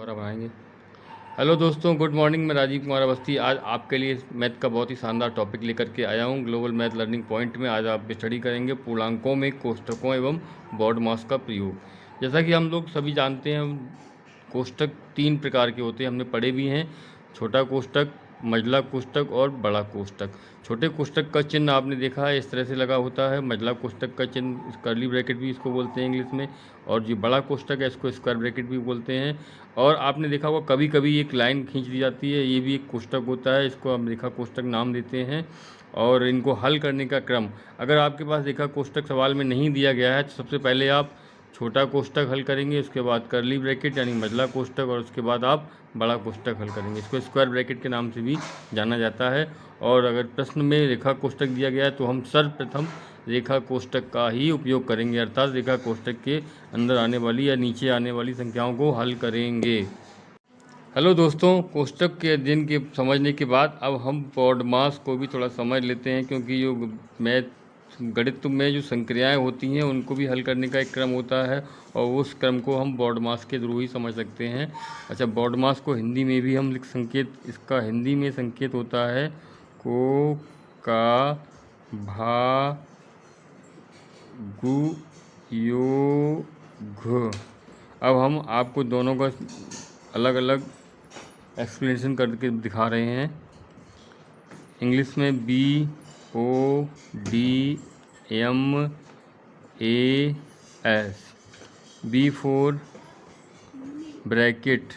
दोबारा बनाएंगे। हेलो दोस्तों, गुड मॉर्निंग। मैं राजीव कुमार अवस्थी आज आपके लिए मैथ का बहुत ही शानदार टॉपिक लेकर के आया हूं। ग्लोबल मैथ लर्निंग पॉइंट में आज आप स्टडी करेंगे पूर्णांकों में कोष्ठकों एवं बॉड मास का प्रयोग। जैसा कि हम लोग सभी जानते हैं, कोष्ठक 3 प्रकार के होते हैं, हमने पढ़े भी हैं। छोटा कोष्ठक, मझला कोष्ठक और बड़ा कोष्ठक। छोटे कोष्ठक का चिन्ह आपने देखा है इस तरह से लगा होता है। मझला कोष्ठक का चिन्ह कर्ली ब्रैकेट भी इसको बोलते हैं इंग्लिश में, और जो बड़ा कोष्ठक है इसको स्क्वायर ब्रैकेट भी बोलते हैं। और आपने देखा होगा कभी कभी एक लाइन खींच दी जाती है, ये भी एक कोष्ठक होता है, इसको हम रेखा कोष्ठक नाम देते हैं। और इनको हल करने का क्रम, अगर आपके पास रेखा कोष्ठक सवाल में नहीं दिया गया है तो सबसे पहले आप छोटा कोष्ठक हल करेंगे, उसके बाद कर्ली ब्रैकेट यानी मझला कोष्ठक, और उसके बाद आप बड़ा कोष्ठक हल करेंगे। इसको स्क्वायर ब्रैकेट के नाम से भी जाना जाता है। और अगर प्रश्न में रेखा कोष्ठक दिया गया है तो हम सर्वप्रथम रेखा कोष्ठक का ही उपयोग करेंगे, अर्थात रेखा कोष्ठक के अंदर आने वाली या नीचे आने वाली संख्याओं को हल करेंगे। हेलो दोस्तों, कोष्ठक के अध्ययन के समझने के बाद अब हम बॉड मास को भी थोड़ा समझ लेते हैं, क्योंकि जो मैथ गणित में जो संक्रियाएं होती हैं उनको भी हल करने का एक क्रम होता है, और उस क्रम को हम बॉड मास के थ्रू ही समझ सकते हैं। अच्छा, बॉड मास को हिंदी में भी हम लिख संकेत, इसका हिंदी में संकेत होता है को, का, भा, गु, यो, घ। अब हम आपको दोनों का अलग अलग एक्सप्लेनेशन करके दिखा रहे हैं। इंग्लिश में BODMAS, B for bracket,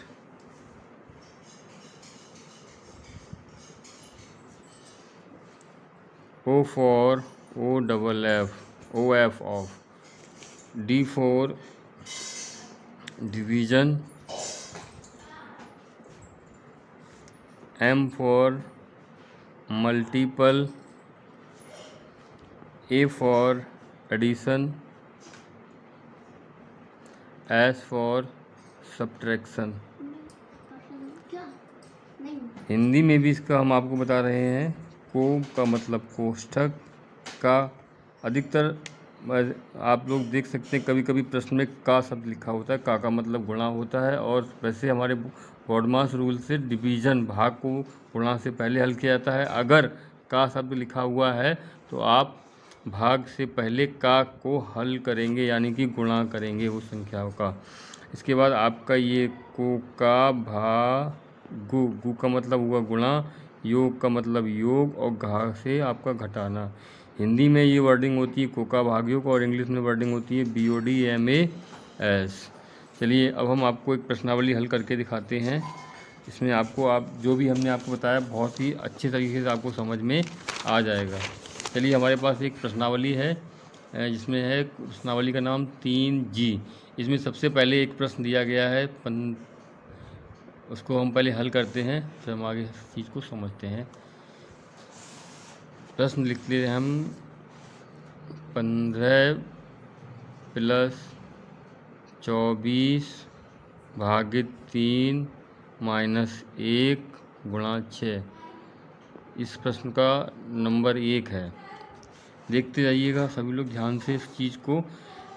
O for OFF of, D for division, M for multiple, A for addition, S for subtraction. Hindi में भी इसका हम आपको बता रहे हैं। को का मतलब कोष्ठक का, अधिकतर आप लोग देख सकते हैं कभी कभी प्रश्न में का शब्द लिखा होता है, का मतलब गुणा होता है। और वैसे हमारे बॉड मास रूल से डिवीजन, भाग को गुणा से पहले हल किया जाता है। अगर का शब्द लिखा हुआ है तो आप भाग से पहले का को हल करेंगे, यानी कि गुणा करेंगे उस संख्याओं का। इसके बाद आपका ये को, का, भा, गु का मतलब हुआ गुणा, योग का मतलब योग, और घा से आपका घटाना। हिंदी में ये वर्डिंग होती है कोका भाग योग, और इंग्लिश में वर्डिंग होती है BODMAS। चलिए अब हम आपको एक प्रश्नावली हल करके दिखाते हैं। इसमें आपको जो भी हमने आपको बताया बहुत ही अच्छे तरीके से आपको समझ में आ जाएगा। चलिए, हमारे पास एक प्रश्नावली है, जिसमें है प्रश्नावली का नाम 3G। इसमें सबसे पहले एक प्रश्न दिया गया है, उसको हम पहले हल करते हैं, फिर हम आगे इस चीज़ को समझते हैं। प्रश्न लिखते हैं हम 15 + 24 भागित 3 - 1 गुणा 6। इस प्रश्न का नंबर 1 है। देखते जाइएगा सभी लोग ध्यान से इस चीज़ को।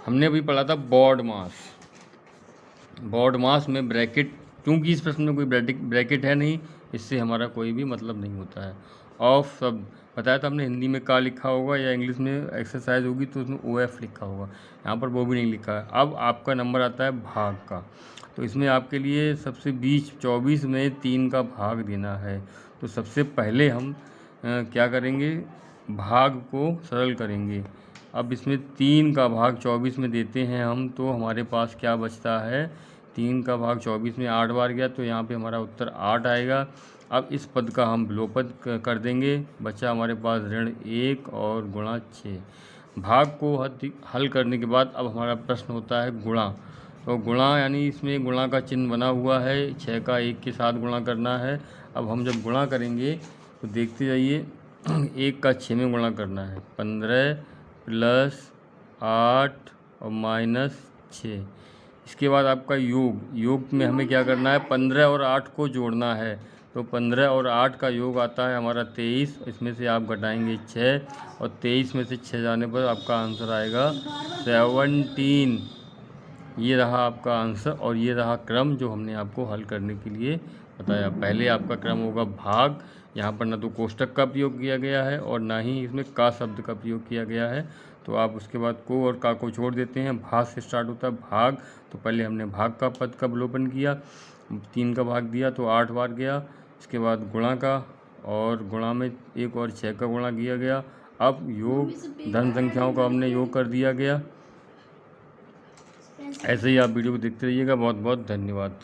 हमने अभी पढ़ा था बॉड मास। बॉड मास में ब्रैकेट, क्योंकि इस प्रश्न में कोई ब्रैकेट है नहीं, इससे हमारा कोई भी मतलब नहीं होता है। ऑफ शब्द बताया था हमने, हिंदी में का लिखा होगा या इंग्लिश में एक्सरसाइज होगी तो उसमें OF लिखा होगा, यहाँ पर वो भी नहीं लिखा है। अब आपका नंबर आता है भाग का, तो इसमें आपके लिए सबसे बीच 24 में 3 का भाग देना है। तो सबसे पहले हम क्या करेंगे, भाग को सरल करेंगे। अब इसमें 3 का भाग 24 में देते हैं हम, तो हमारे पास क्या बचता है, 3 का भाग 24 में 8 बार गया, तो यहाँ पे हमारा उत्तर 8 आएगा। अब इस पद का हम विलोपन कर देंगे, बचा हमारे पास ऋण 1 और गुणा 6। भाग को हल करने के बाद अब हमारा प्रश्न होता है गुणा। तो गुणा यानी इसमें गुणा का चिन्ह बना हुआ है, 6 का 1 के साथ गुणा करना है। अब हम जब गुणा करेंगे तो देखते जाइए, 1 का 6 में गुणा करना है, 15 + 8 और -6। इसके बाद आपका योग में हमें क्या करना है, 15 और 8 को जोड़ना है। तो 15 और 8 का योग आता है हमारा 23, इसमें से आप घटाएंगे 6, और 23 में से 6 जाने पर आपका आंसर आएगा 17। ये रहा आपका आंसर और ये रहा क्रम जो हमने आपको हल करने के लिए बताया। पहले आपका क्रम होगा भाग, यहाँ पर ना तो कोष्टक का प्रयोग किया गया है और ना ही इसमें का शब्द का प्रयोग किया गया है, तो आप उसके बाद को और का को छोड़ देते हैं। भाग से स्टार्ट होता है भाग, तो पहले हमने भाग का पद का अवलोकन किया, 3 का भाग दिया तो 8 बार गया। इसके बाद गुणा का, और गुणा में 1 और 6 का गुणा किया गया। अब योग धन संख्याओं का हमने योग कर दिया गया। ऐसे ही आप वीडियो को देखते रहिएगा। बहुत बहुत धन्यवाद।